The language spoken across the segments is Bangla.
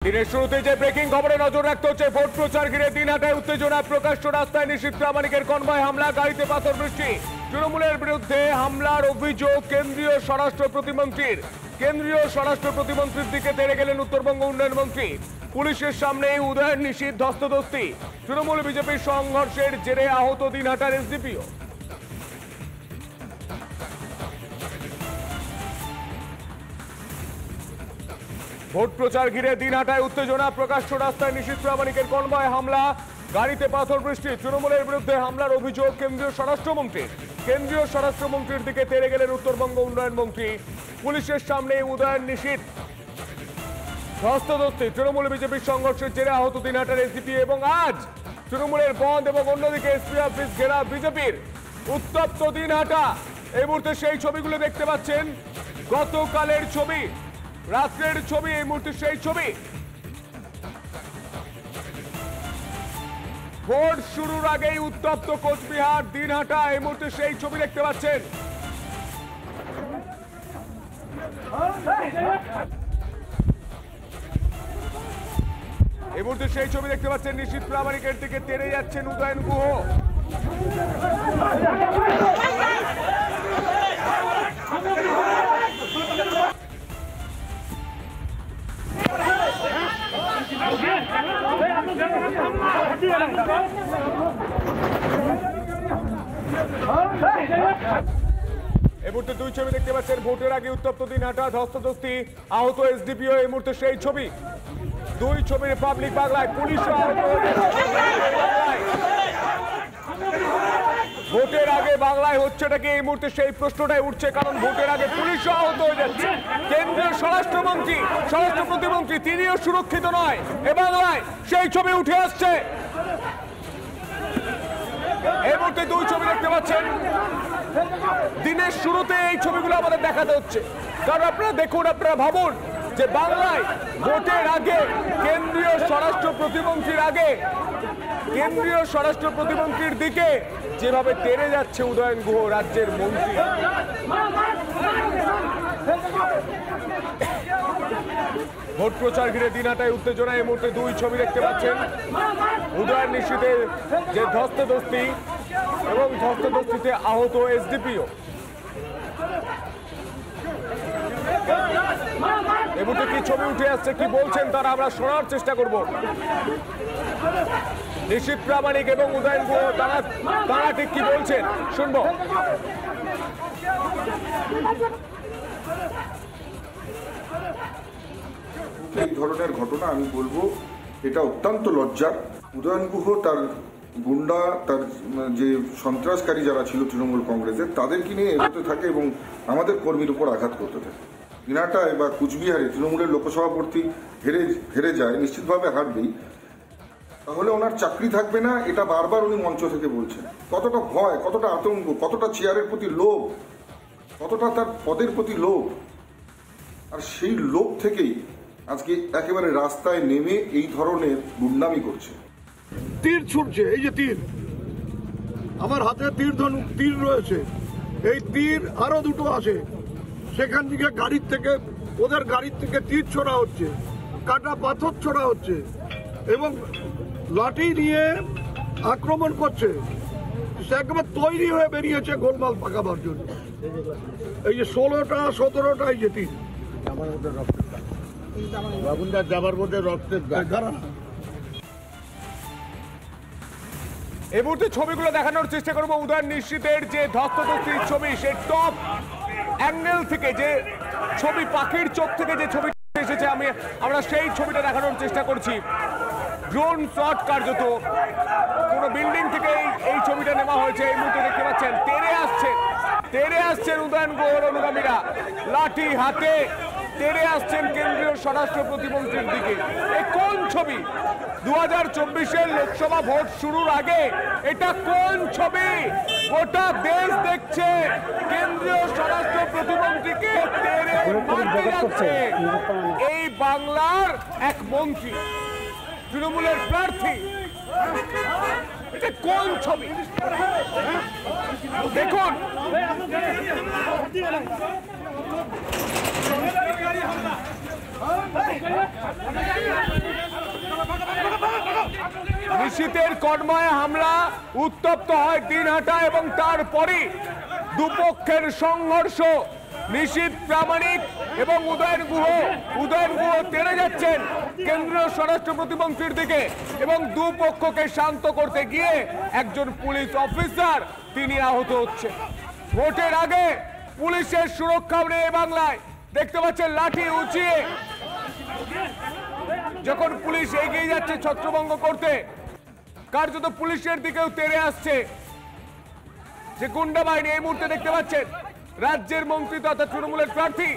দিনের শুরুতে যে ব্রেকিং খবরে নজর রাখতে হচ্ছে, ভোট প্রচার ঘিরে দিনহাটায় উত্তেজনা, প্রকাশ্য রাস্তায় নিশীথ প্রামাণিকের কনভয় হামলা, গাড়িতে পাথর বৃষ্টি। তৃণমূলের বিরুদ্ধে হামলার অভিযোগ কেন্দ্রীয় স্বরাষ্ট্র প্রতিমন্ত্রীর দিকে তেড়ে গেলেন উত্তরবঙ্গ উন্নয়ন মন্ত্রী। পুলিশের সামনে উদয়ন নিশীথ ধস্তাধস্তি। তৃণমূল বিজেপির সংঘর্ষের জেরে আহত দিনহাটার এসডিপিও। ভোট প্রচার ঘিরে দিনহাটায় উত্তেজনা, প্রকাশ্য রাস্তায় নিশীথ প্রামাণিকের কনভয় হামলা, গাড়িতে পাথর বৃষ্টি। তৃণমূলের বিরুদ্ধে হামলার অভিযোগ কেন্দ্রীয় স্বরাষ্ট্রমন্ত্রীর দিকে তেড়ে গেলেন উত্তরবঙ্গ উন্নয়ন মন্ত্রী। পুলিশের সামনে উদয়ন নিশীথ ধস্তাধস্তি। তৃণমূল বিজেপির সংঘর্ষের জেরে আহত দিনহাটার এসডিপি। এবং আজ তৃণমূলের বন্ধ এবং অন্যদিকে এসপি অফিস ঘেরা বিজেপির। উত্তপ্ত দিনহাটা। এই মুহূর্তে সেই ছবিগুলো দেখতে পাচ্ছেন, গতকালের ছবি, রাত্রের ছবি, এই মুহূর্তে সেই ছবি। ভোট শুরুর আগেই উত্তপ্ত কোচবিহার, দিনহাটা, এই মুহূর্তে সেই ছবি দেখতে পাচ্ছেন। এই মুহূর্তে সেই ছবি দেখতে পাচ্ছেন, নিশীথ প্রামাণিকের দিকে তেড়ে যাচ্ছেন উদয়ন গুহ। এই মুহূর্তে দুই ছবি দেখতে পাচ্ছেন, ভোটের আগে উত্তপ্ত দিনহাটা, ধস্তাধস্তি, আহত এসডিপিও। এই মুহূর্তে সেই ছবি, দুই ছবি রিপাবলিক বাংলায়। পুলিশ ভোটের আগে বাংলায় হচ্ছেটা কি, এই মুহূর্তে সেই প্রশ্নটাই উঠছে, কারণ ভোটের আগে পুলিশ আহত হয়ে যাচ্ছে। কেন্দ্রীয় স্বরাষ্ট্র প্রতিমন্ত্রী তিনিও সুরক্ষিত নয়। এ বাংলায় সেই ছবি উঠে আসছে। এই মুহূর্তে দুই ছবি দেখতে পাচ্ছেন। দিনের শুরুতে এই ছবিগুলো আমাদের দেখাতে হচ্ছে, কারণ আপনারা দেখুন, আপনারা ভাবুন যে বাংলায় ভোটের আগে কেন্দ্রীয় স্বরাষ্ট্র প্রতিমন্ত্রীর দিকে যেভাবে তেড়ে যাচ্ছে উদয়ন গুহ, রাজ্যের মন্ত্রী। ভোট প্রচার ঘিরে দিনহাটায় উত্তেজনা। এই মুহূর্তে দুই ছবি দেখতে পাচ্ছেন, উদয়ন নিশীথের যে ধস্তাধস্তি এবং ধস্তাধস্তিতে আহত এসডিপিও। এই মুহূর্তে কি ছবি উঠে আসছে, কি বলছেন তারা, আমরা শোনার চেষ্টা করব। নিশীথ প্রামাণিক এবং উদয়ন গুহ তারা ঠিক কি বলছেন শুনবো। এই ধরনের ঘটনা আমি বলবো এটা অত্যন্ত লজ্জার। উদয়ন গুহ তার গুন্ডা, তার যে সন্ত্রাসকারী যারা ছিল তৃণমূল কংগ্রেসের, তাদেরকে নিয়ে এগোতে থাকে এবং আমাদের কর্মীর উপর আঘাত করতে থাকে। দিনহাটায় বা কুচবিহারে তৃণমূলের লোকসভা প্রার্থী হেরে যায়, নিশ্চিতভাবে হারবেই, তাহলে ওনার চাকরি থাকবে না, এটা বারবার উনি মঞ্চ থেকে বলছেন। কতটা ভয়, কতটা আতঙ্ক, কতটা চেয়ারের প্রতি লোভ, কতটা তার পদের প্রতি লোভ। আর সেই লোভ থেকেই আজকে একেবারে রাস্তায় নেমে এই ধরনের গুন্ডামি করছে। তীর ছুটছে, এই যে তীর, আমার হাতে তীর রয়েছে, এই তীর আরো দুটো আছে, সেখান থেকে ওদের গাড়ির থেকে তীর ছোড়া হচ্ছে, কাটা পাথর ছোড়া হচ্ছে এবং লাঠি নিয়ে আক্রমণ করছে। সে একেবারে তৈরি হয়ে বেরিয়েছে গোলমাল পাকাবার জন্য। এই যে 16টা 17টা এই যে তীর, যাবার মধ্যে রক্তের ধারা। এই মুহূর্তে ছবিগুলো দেখানোর চেষ্টা করবো। উদয়ন নিশীথের যে ধস্তাধস্তির ছবি, সেই টপ অ্যাঙ্গেল থেকে যে ছবি, পাখির চোখ থেকে যে ছবি এসেছে, আমরা সেই ছবিটা দেখানোর চেষ্টা করছি। ড্রোন শট, কার্যত কোনো বিল্ডিং থেকে এই ছবিটা নেওয়া হয়েছে। এই মুহূর্তে দেখতে পাচ্ছেন তেড়ে আসছেন উদয়ন গুহর অনুগামীরা, লাঠি হাতে তেড়ে আসছেন কেন্দ্রীয় স্বরাষ্ট্র প্রতিমন্ত্রীর দিকে। এই কোন ছবি? 2024-এর লোকসভা ভোট শুরুর আগে এটা কোন ছবি? গোটা দেশ দেখছে কেন্দ্রীয় স্বরাষ্ট্র প্রতিমন্ত্রীকে তেড়ে মারতে যাচ্ছে এই বাংলার এক মন্ত্রী, তৃণমূলের প্রার্থী। এটা কোন ছবি দেখুন। নিশীথের কর্ময় হামলা, উত্তপ্ত হয় দিনহাটা এবং তারপরই দুপক্ষের সংঘর্ষ। নিশীথ প্রামাণিক এবং উদয়ন গুহ তেড়ে যাচ্ছেন কেন্দ্রীয় স্বরাষ্ট্র প্রতিমন্ত্রীর দিকে এবং দুপক্ষকে শান্ত করতে গিয়ে একজন পুলিশ অফিসার তিনি আহত হচ্ছেন। ভোটের আগে পুলিশের সুরক্ষা নেই বাংলায়। দেখতে পাচ্ছেন লাঠি উঁচিয়ে যখন পুলিশ এগিয়ে যাচ্ছে ছত্রভঙ্গ করতে, কার্যত পুলিশের দিকেও তেড়ে আসছে যে গুন্ডা বাহিনী। এই মুহূর্তে দেখতে পাচ্ছেন রাজ্যের মন্ত্রী তথা তৃণমূলের প্রার্থী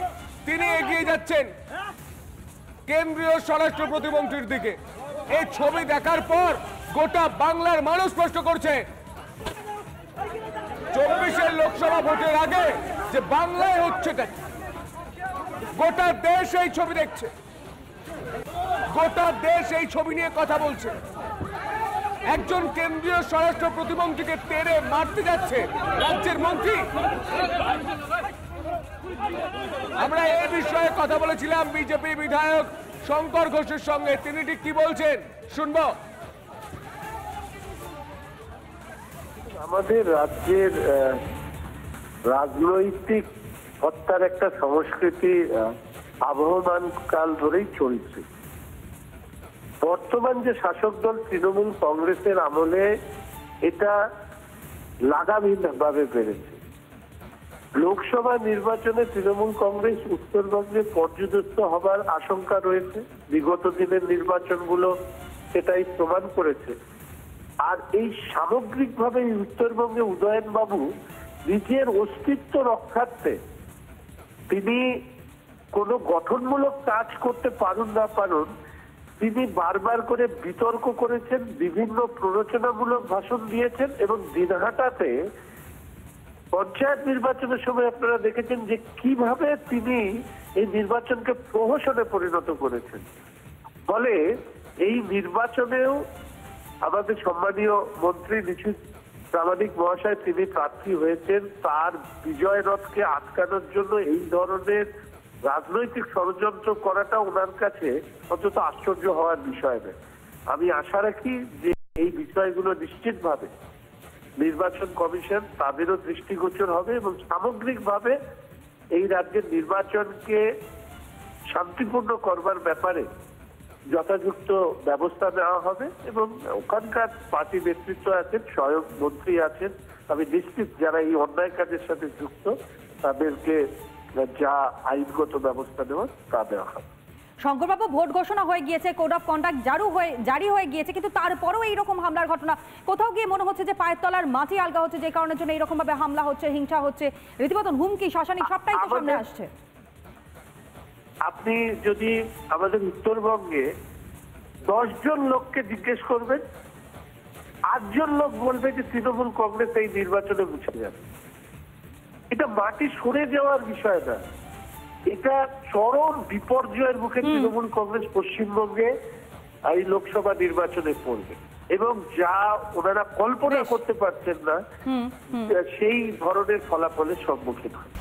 তিনি এগিয়ে যাচ্ছেন কেন্দ্রীয় স্বরাষ্ট্র প্রতিমন্ত্রীর দিকে। এই ছবি দেখার পর গোটা বাংলার মানুষ প্রশ্ন করছে 24-এর লোকসভা ভোটের আগে যে বাংলায় হচ্ছে গোটা দেশ এই ছবি দেখছে, গোটা দেশ এই ছবি নিয়ে কথা বলছে। একজন কেন্দ্রীয় স্বরাষ্ট্র প্রতিমন্ত্রীকে তেড়ে মারতে যাচ্ছে রাজ্যের মন্ত্রী। আমরা এই বিষয়ে কথা বলেছিলাম বিজেপি বিধায়ক শঙ্কর ঘোষের সঙ্গে, তিনি ঠিক কি বলছেন শুনবো। আমাদের রাজ্যের রাজনৈতিক হত্যার একটা সংস্কৃতি আবহমান কাল ধরেই চলছে। বর্তমান যে শাসক দল তৃণমূল কংগ্রেসের আমলে এটা লাগামহীনভাবে বেড়েছে। লোকসভা নির্বাচনে তৃণমূল কংগ্রেস উত্তরবঙ্গে পর্যদস্ত হবার আশঙ্কা রয়েছে। বিগত দিনের নির্বাচনগুলো সেটাই প্রমাণ করেছে। আর এই সামগ্রিকভাবে উত্তরবঙ্গে উদয়ন বাবু নিজের অস্তিত্ব রক্ষার্থে তিনি কোনো গঠনমূলক কাজ করতে পারুন না পারুন, তিনি বারবার করে বিতর্ক করেছেন, বিভিন্ন প্ররোচনামূলক ভাষণ দিয়েছেন এবং দিনহাটাতে পঞ্চায়েত নির্বাচনের সময় আপনারা দেখেছেন যে কিভাবে তিনি এই নির্বাচনকে প্রহসনে পরিণত করেছেন। ফলে এই নির্বাচনেও আমাদের সম্মানীয় মন্ত্রী নিশীথ প্রামাণিক মহাশয় তিনি প্রার্থী হয়েছেন। তার বিজয় রথকে আটকানোর জন্য এই ধরনের রাজনৈতিক ষড়যন্ত্র করাটা ওনার কাছে অন্তত আশ্চর্য হওয়ার বিষয় নয়। আমি আশা রাখি যে এই বিষয়গুলো নিশ্চিতভাবে নির্বাচন কমিশন তাদেরও দৃষ্টিগোচর হবে এবং সামগ্রিকভাবে এই রাজ্যের নির্বাচনকে শান্তিপূর্ণ করবার ব্যাপারে যথাযথ ব্যবস্থা নেওয়া হবে এবং ওখানকার পার্টি নেতৃত্ব আছেন, স্বয়ং মন্ত্রী আছেন। আমি নিশ্চিত যারা এই অন্যায় কাজের সাথে যুক্ত তাদেরকে যা আইনগত ব্যবস্থা নেওয়া তা দেওয়া হবে। শঙ্করবাবু, ভোট ঘোষণা হয়ে গিয়েছে, কোড অফ কন্ডাক্ট জারি হয়ে গিয়েছে, কিন্তু তারপরেও এইরকম হামলার ঘটনা কোথাও গিয়ে মনে হচ্ছে যে পায়ের তলার মাটি আলগা হচ্ছে, যে কারণের জন্য এইরকম ভাবে হামলা হচ্ছে, হিংসা হচ্ছে, রীতিমতো হুমকি শাসানি সবটাই তো সামনে আসছে। আপনি যদি আমাদের উত্তরবঙ্গে 10 জন লোককে জিজ্ঞেস করবেন, 8 জন লোক বলবে যে তৃণমূল কংগ্রেস এই নির্বাচনে মুছে যাবে। এটা মাটি সরে যাওয়ার বিষয় না, এটা চরম বিপর্যয়ের মুখে তৃণমূল কংগ্রেস পশ্চিমবঙ্গে এই লোকসভা নির্বাচনে পড়বে এবং যা ওনারা কল্পনা করতে পারছেন না সেই ধরনের ফলাফলের সম্মুখীন হয়।